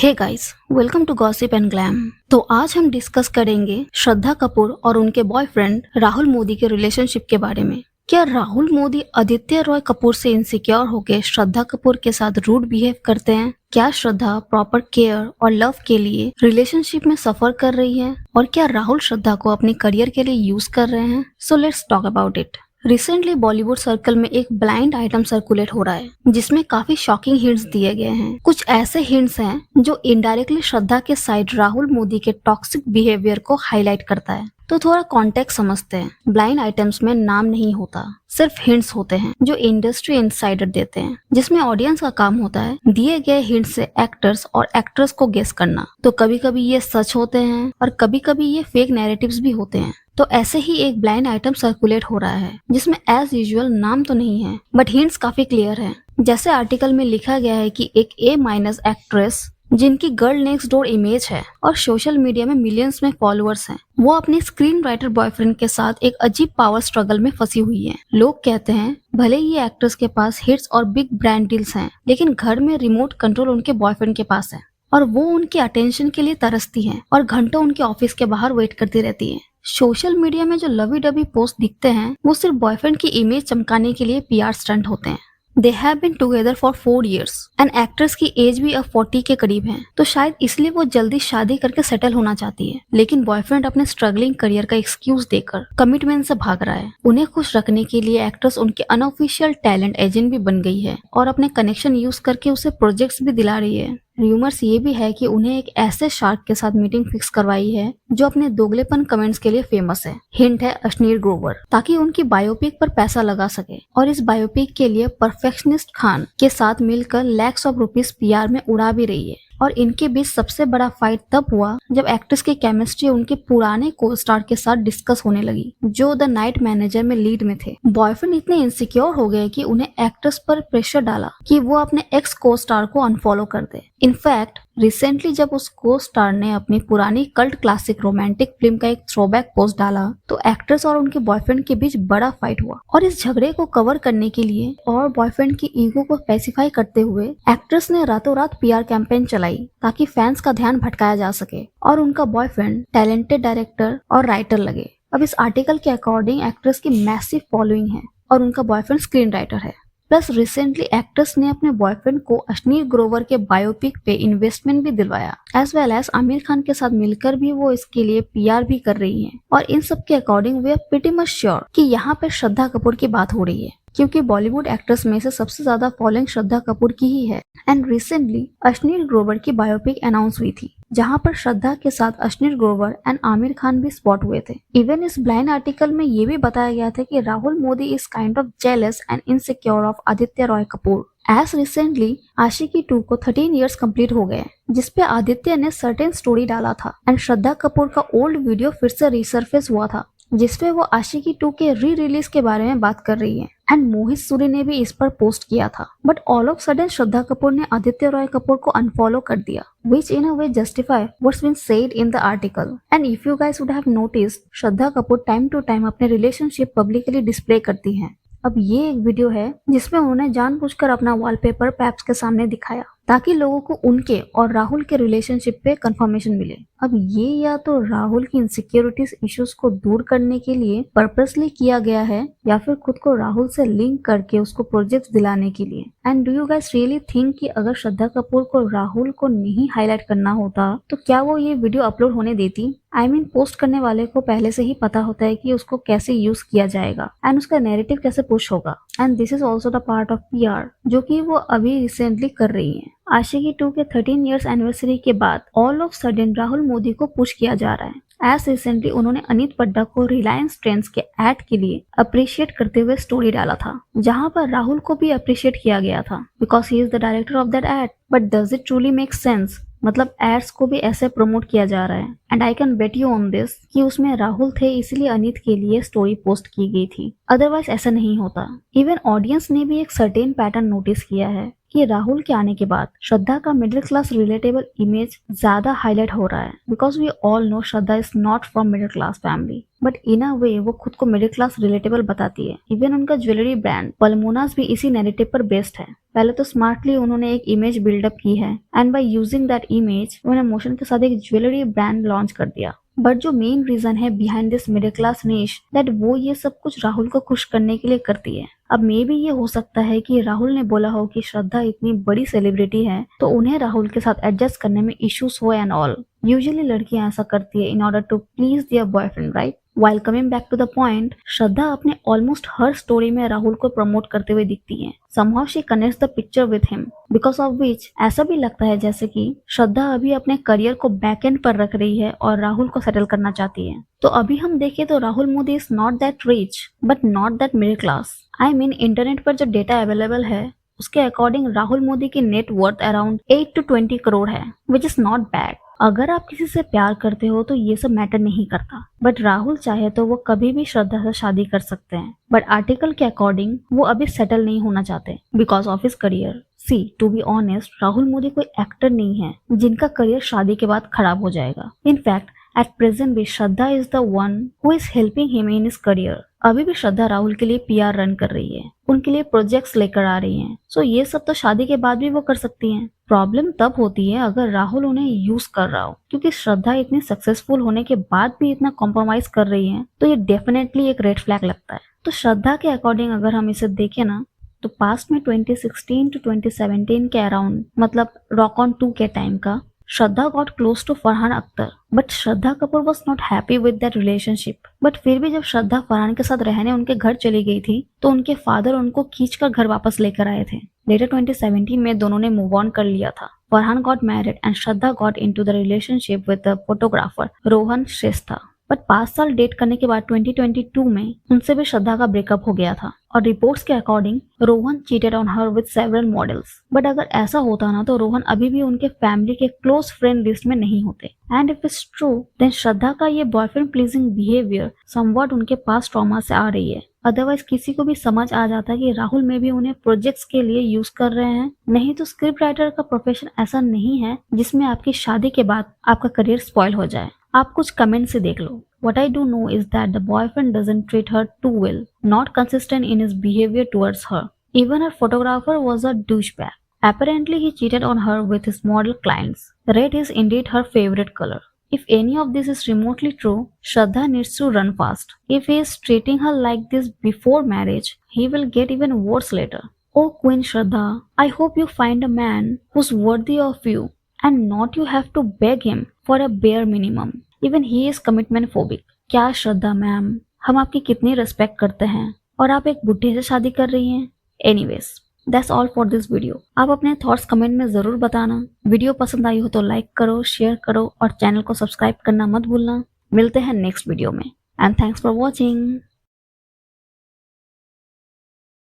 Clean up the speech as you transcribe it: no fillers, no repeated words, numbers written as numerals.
Hey guys, welcome to gossip and glam. तो आज हम डिस्कस करेंगे श्रद्धा कपूर और उनके बॉयफ्रेंड राहुल मोदी के रिलेशनशिप के बारे में। क्या राहुल मोदी आदित्य रॉय कपूर से इनसिक्योर होकर श्रद्धा कपूर के साथ रूड बिहेव करते हैं? क्या श्रद्धा प्रॉपर केयर और लव के लिए रिलेशनशिप में सफर कर रही है? और क्या राहुल श्रद्धा को अपने करियर के लिए यूज कर रहे हैं? So let's talk about it. Recently Bollywood circle में एक ब्लाइंड आइटम सर्कुलेट हो रहा है जिसमें काफी शॉकिंग हिंट्स दिए गए हैं। कुछ ऐसे हिंट्स हैं जो इनडायरेक्टली श्रद्धा के साइड राहुल मोदी के टॉक्सिक बिहेवियर को हाईलाइट करता है। तो थोड़ा कॉन्टेक्स्ट समझते हैं। ब्लाइंड आइटम्स में नाम नहीं होता, सिर्फ हिंट्स होते हैं जो इंडस्ट्री इनसाइडर देते हैं, जिसमें ऑडियंस का काम होता है दिए गए हिंट्स से एक्टर्स और एक्ट्रेस को गेस करना। तो कभी कभी ये सच होते हैं और कभी कभी ये फेक नैरेटिव्स भी होते हैं। तो ऐसे ही एक ब्लाइंड आइटम सर्कुलेट हो रहा है जिसमें एज यूजुअल नाम तो नहीं है बट हिंट्स काफी क्लियर है। जैसे आर्टिकल में लिखा गया है कि एक A- एक्ट्रेस जिनकी गर्ल नेक्स्ट डोर इमेज है और सोशल मीडिया में मिलियंस में फॉलोअर्स हैं, वो अपने स्क्रीन राइटर बॉयफ्रेंड के साथ एक अजीब पावर स्ट्रगल में फंसी हुई है। लोग कहते हैं भले ही ये एक्ट्रेस के पास हिट्स और बिग ब्रांड डील्स हैं, लेकिन घर में रिमोट कंट्रोल उनके बॉयफ्रेंड के पास है और वो उनके अटेंशन के लिए तरसती है और घंटों उनके ऑफिस के बाहर वेट करती रहती है। सोशल मीडिया में जो लवी डबी पोस्ट दिखते हैं वो सिर्फ बॉयफ्रेंड की इमेज चमकाने के लिए PR स्टंट होते हैं। They have been together for 4 years and actress की एज भी अब 40 के करीब है, तो शायद इसलिए वो जल्दी शादी करके सेटल होना चाहती है। लेकिन बॉयफ्रेंड अपने स्ट्रगलिंग करियर का एक्सक्यूज देकर कमिटमेंट से भाग रहा है। उन्हें खुश रखने के लिए एक्ट्रेस उनके अनऑफिशियल टैलेंट एजेंट भी बन गई है और अपने कनेक्शन यूज करके उसे प्रोजेक्ट्स भी दिला रही है। र्यूमर्स ये भी है कि उन्हें एक ऐसे शार्क के साथ मीटिंग फिक्स करवाई है जो अपने दोगलेपन कमेंट्स के लिए फेमस है। हिंट है अश्नीर ग्रोवर, ताकि उनकी बायोपिक पर पैसा लगा सके और इस बायोपिक के लिए परफेक्शनिस्ट खान के साथ मिलकर लैक्स ऑफ रुपीस PR में उड़ा भी रही है। और इनके बीच सबसे बड़ा फाइट तब हुआ जब एक्ट्रेस की केमिस्ट्री उनके पुराने को स्टार के साथ डिस्कस होने लगी जो द नाइट मैनेजर में लीड में थे। बॉयफ्रेंड इतने इनसिक्योर हो गए कि उन्हें एक्ट्रेस पर प्रेशर डाला कि वो अपने एक्स को स्टार को अनफॉलो कर दे। इनफैक्ट रिसेंटली जब उस को स्टार ने अपनी पुरानी कल्ट क्लासिक रोमांटिक फिल्म का एक थ्रोबैक पोस्ट डाला तो एक्ट्रेस और उनके बॉयफ्रेंड के बीच बड़ा फाइट हुआ। और इस झगड़े को कवर करने के लिए और बॉयफ्रेंड की ईगो को स्पेसिफाई करते हुए एक्ट्रेस ने रातों रात PR कैंपेन चलाई ताकि फैंस का ध्यान भटकाया जा सके और उनका बॉयफ्रेंड टैलेंटेड डायरेक्टर और राइटर लगे। अब इस आर्टिकल के अकॉर्डिंग एक्ट्रेस की मैसिव फॉलोइंग है और उनका बॉयफ्रेंड स्क्रीन राइटर है। प्लस रिसेंटली एक्ट्रेस ने अपने बॉयफ्रेंड को अश्नीर ग्रोवर के बायोपिक पे इन्वेस्टमेंट भी दिलवाया, as well as Aamir Khan के साथ मिलकर भी वो इसके लिए PR भी कर रही हैं। और इन सब के according we are pretty much sure कि यहाँ पे श्रद्धा कपूर की बात हो रही है, क्योंकि बॉलीवुड एक्ट्रेस में से सबसे ज्यादा फॉलोइंग श्रद्धा कपूर की ही है। एंड रिसेंटली अश्नीर ग्रोवर की बायोपिक अनाउंस हुई थी जहां पर श्रद्धा के साथ अश्नीर ग्रोवर एंड आमिर खान भी स्पॉट हुए थे। इवन इस ब्लाइंड आर्टिकल में ये भी बताया गया था कि Rahul Modi is kind of jealous and insecure of Aditya Roy Kapur. As recently Aashiqui 2 को 13 years कंप्लीट हो गए, जिसपे आदित्य ने सर्टेन स्टोरी डाला था एंड श्रद्धा कपूर का ओल्ड वीडियो फिर से रिसर्फेस हुआ था जिसपे वो आशिकी 2 के रिलीज के बारे में बात कर रही है। एंड मोहित सूरी ने भी इस पर पोस्ट किया था, but all of sudden Shraddha Kapoor ने आदित्य रॉय कपूर को अनफॉलो कर दिया, which in a way justify what's been said in the article. And if you guys would have noticed, Shraddha Kapoor time to time अपने रिलेशनशिप पब्लिकली डिस्प्ले करती हैं। अब ये एक वीडियो है जिसमें उन्होंने जानबूझकर अपना वॉलपेपर पैप्स के सामने दिखाया ताकि लोगों को उनके और राहुल के रिलेशनशिप पे कंफर्मेशन मिले। अब ये या तो राहुल की इनसिक्योरिटीज इश्यूज को दूर करने के लिए पर्पसली किया गया है या फिर खुद को राहुल से लिंक करके उसको प्रोजेक्ट्स दिलाने के लिए। And do you guys really think कि अगर श्रद्धा कपूर को राहुल को नहीं हाईलाइट करना होता तो क्या वो ये वीडियो अपलोड होने देती? I mean, पोस्ट करने वाले को पहले से ही पता होता है कि उसको कैसे यूज किया जाएगा एंड उसका नैरेटिव कैसे पुश होगा। And this is also the part of PR जो कि वो अभी रिसेंटली कर रही है। आशिकी 2 के 13 years एनिवर्सरी के बाद all of sudden Rahul Modi को पुश किया जा रहा है। एज रिसेंटली उन्होंने अनित पड्डा को रिलायंस ट्रेंड्स के एड के लिए अप्रिशिएट करते हुए स्टोरी डाला था जहां पर राहुल को भी अप्रिशिएट किया गया था because he is the director of that ad. But does it truly make sense? मतलब एड्स को भी ऐसे प्रमोट किया जा रहा है and I can bet you on this कि उसमें राहुल थे इसलिए अनित के लिए स्टोरी पोस्ट की गई थी, अदरवाइज ऐसा नहीं होता। इवन ऑडियंस ने भी एक सर्टेन पैटर्न नोटिस किया है कि राहुल के आने के बाद श्रद्धा का मिडिल क्लास रिलेटेबल इमेज ज्यादा हाईलाइट हो रहा है, because we all know Shraddha is not from middle class family, but in a way वो खुद को मिडिल क्लास रिलेटेबल बताती है। इवन उनका ज्वेलरी ब्रांड पल्मोनास भी इसी नैरेटिव पर बेस्ड है। पहले तो स्मार्टली उन्होंने एक इमेज बिल्डअप की है and by using that image उन्होंने इमोशन के साथ एक ज्वेलरी ब्रांड लॉन्च कर दिया। बट जो मेन रीजन है behind this middle class niche that वो ये सब कुछ राहुल को खुश करने के लिए करती है। अब मे भी ये हो सकता है कि राहुल ने बोला हो कि श्रद्धा इतनी बड़ी सेलिब्रिटी है तो उन्हें राहुल के साथ एडजस्ट करने में इश्यूज हो एंड ऑल। यूजुअली लड़कियां ऐसा करती है in order to please their boyfriend, right? While coming back to the point, Shraddha अपने ऑलमोस्ट हर स्टोरी में राहुल को प्रमोट करते हुए दिखती है। Somehow she connects the picture with him, because of which ऐसा भी लगता है जैसे कि श्रद्धा अभी अपने करियर को बैक एंड पर रख रही है और राहुल को सेटल करना चाहती है। तो अभी हम देखें तो Rahul Modi is not that rich but not that middle class. I mean internet पर जो डेटा अवेलेबल है उसके अकॉर्डिंग राहुल मोदी की net worth around 8 to 20 crore है, विच इज नॉट बैड। अगर आप किसी से प्यार करते हो तो ये सब मैटर नहीं करता, बट राहुल चाहे तो वो कभी भी श्रद्धा से शादी कर सकते हैं, बट आर्टिकल के अकॉर्डिंग वो अभी सेटल नहीं होना चाहते because of his career. See to be honest, Rahul Modi कोई एक्टर नहीं है जिनका करियर शादी के बाद खराब हो जाएगा। इनफैक्ट एट प्रेजेंट भी Shraddha is the one who is helping him in his career. अभी भी श्रद्धा राहुल के लिए पीआर रन कर रही है, उनके लिए प्रोजेक्ट्स लेकर आ रही हैं। सो ये सब तो शादी के बाद भी वो कर सकती हैं। प्रॉब्लम तब होती है अगर राहुल उन्हें यूज कर रहा हो, क्योंकि श्रद्धा इतनी सक्सेसफुल होने के बाद भी इतना कॉम्प्रोमाइज कर रही है तो ये डेफिनेटली एक रेड फ्लैग लगता है। तो श्रद्धा के अकॉर्डिंग अगर हम इसे देखें ना तो पास्ट में 2016 to 2017 के अराउंड, मतलब रॉक ऑन 2 के टाइम का, Shraddha got close to Farhan Akhtar, but Shraddha Kapoor was not happy with that relationship. But फिर भी जब श्रद्धा फरहान के साथ रहने उनके घर चली गई थी तो उनके फादर उनको खींचकर घर वापस लेकर आए थे। लेटर 2017 में दोनों ने मूव ऑन कर लिया था। Farhan got married and Shraddha got into the relationship with the photographer Rohan Shrestha. But 5 साल डेट करने के बाद 2022 में उनसे भी श्रद्धा का ब्रेकअप हो गया था और रिपोर्ट्स के according Rohan cheated on her with several models. But अगर ऐसा होता ना तो रोहन अभी भी उनके फैमिली के क्लोज फ्रेंड लिस्ट में नहीं होते। And if it's true then Shraddha का ये बॉयफ्रेंड प्लीजिंग बिहेवियर समवॉट उनके पास ट्रॉमा से आ रही है। अदरवाइज किसी को भी समझ आ जाता कि राहुल में भी उन्हें प्रोजेक्ट्स के लिए यूज कर रहे हैं। नहीं तो स्क्रिप्ट राइटर का प्रोफेशन ऐसा नहीं है जिसमें आपकी शादी के बाद आपका करियर स्पॉइल हो जाए। आप कुछ कमेंट से देख लो। What I do know is that the boyfriend doesn't treat her too well, not consistent in his behavior towards her. Even her photographer was a douchebag. Apparently he cheated on her with his model clients. Red is indeed her favorite color. If any of this is remotely true, Shraddha needs to run fast. If he is treating her like this before marriage, he will get even worse later. Oh Queen Shraddha, I hope you find a man who's worthy of you and not you have to beg him for a bare minimum. Even he is commitment phobic. क्या श्रद्धा ma'am, हम आपकी कितनी respect करते हैं और आप एक बुढ़े से शादी कर रही हैं। Anyways that's all for this video. आप अपने थॉट्स कमेंट में जरूर बताना। वीडियो पसंद आई हो तो लाइक करो, शेयर करो और चैनल को सब्सक्राइब करना मत भूलना। मिलते हैं नेक्स्ट वीडियो में एंड थैंक्स फॉर वॉचिंग।